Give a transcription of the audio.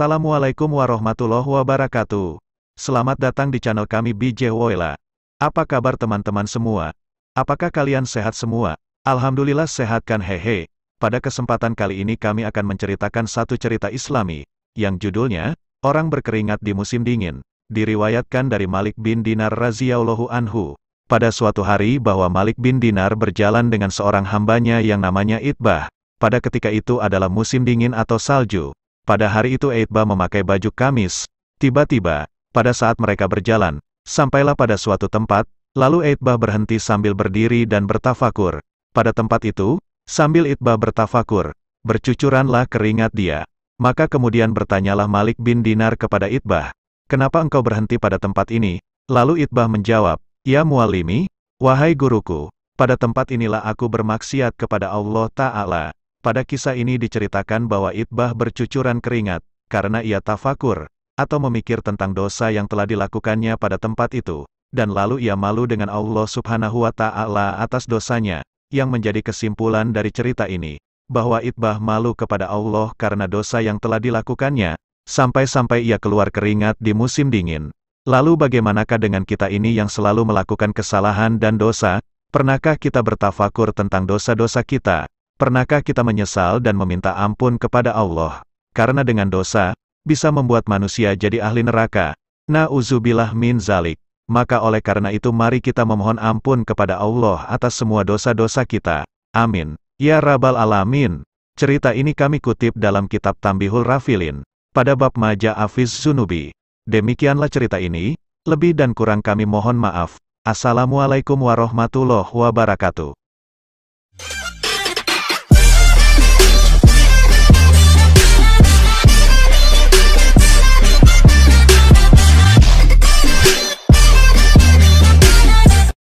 Assalamualaikum warahmatullahi wabarakatuh. Selamat datang di channel kami BJ Woyla. Apa kabar teman-teman semua? Apakah kalian sehat semua? Alhamdulillah sehat kan hehe. Pada kesempatan kali ini kami akan menceritakan satu cerita Islami, yang judulnya, Orang Berkeringat di Musim Dingin. Diriwayatkan dari Malik bin Dinar radhiyallahu anhu. Pada suatu hari bahwa Malik bin Dinar berjalan dengan seorang hambanya yang namanya Itbah. Pada ketika itu adalah musim dingin atau salju. Pada hari itu Itbah memakai baju kamis. Tiba-tiba, pada saat mereka berjalan, sampailah pada suatu tempat, lalu Itbah berhenti sambil berdiri dan bertafakur. Pada tempat itu, sambil Itbah bertafakur, bercucuranlah keringat dia. Maka kemudian bertanyalah Malik bin Dinar kepada Itbah, "Kenapa engkau berhenti pada tempat ini?" Lalu Itbah menjawab, "Ya muallimi, wahai guruku, pada tempat inilah aku bermaksiat kepada Allah Ta'ala." Pada kisah ini diceritakan bahwa Itbah bercucuran keringat, karena ia tafakur, atau memikir tentang dosa yang telah dilakukannya pada tempat itu, dan lalu ia malu dengan Allah Subhanahu wa Ta'ala atas dosanya, yang menjadi kesimpulan dari cerita ini, bahwa Itbah malu kepada Allah karena dosa yang telah dilakukannya, sampai-sampai ia keluar keringat di musim dingin. Lalu bagaimanakah dengan kita ini yang selalu melakukan kesalahan dan dosa? Pernahkah kita bertafakur tentang dosa-dosa kita? Pernahkah kita menyesal dan meminta ampun kepada Allah? Karena dengan dosa, bisa membuat manusia jadi ahli neraka. Na'udzubillah min zalik. Maka oleh karena itu mari kita memohon ampun kepada Allah atas semua dosa-dosa kita. Amin. Ya Rabbal Alamin. Cerita ini kami kutip dalam kitab Tambihul Rafilin, pada bab Maja Afiz Zunubi. Demikianlah cerita ini, lebih dan kurang kami mohon maaf. Assalamualaikum warahmatullahi wabarakatuh.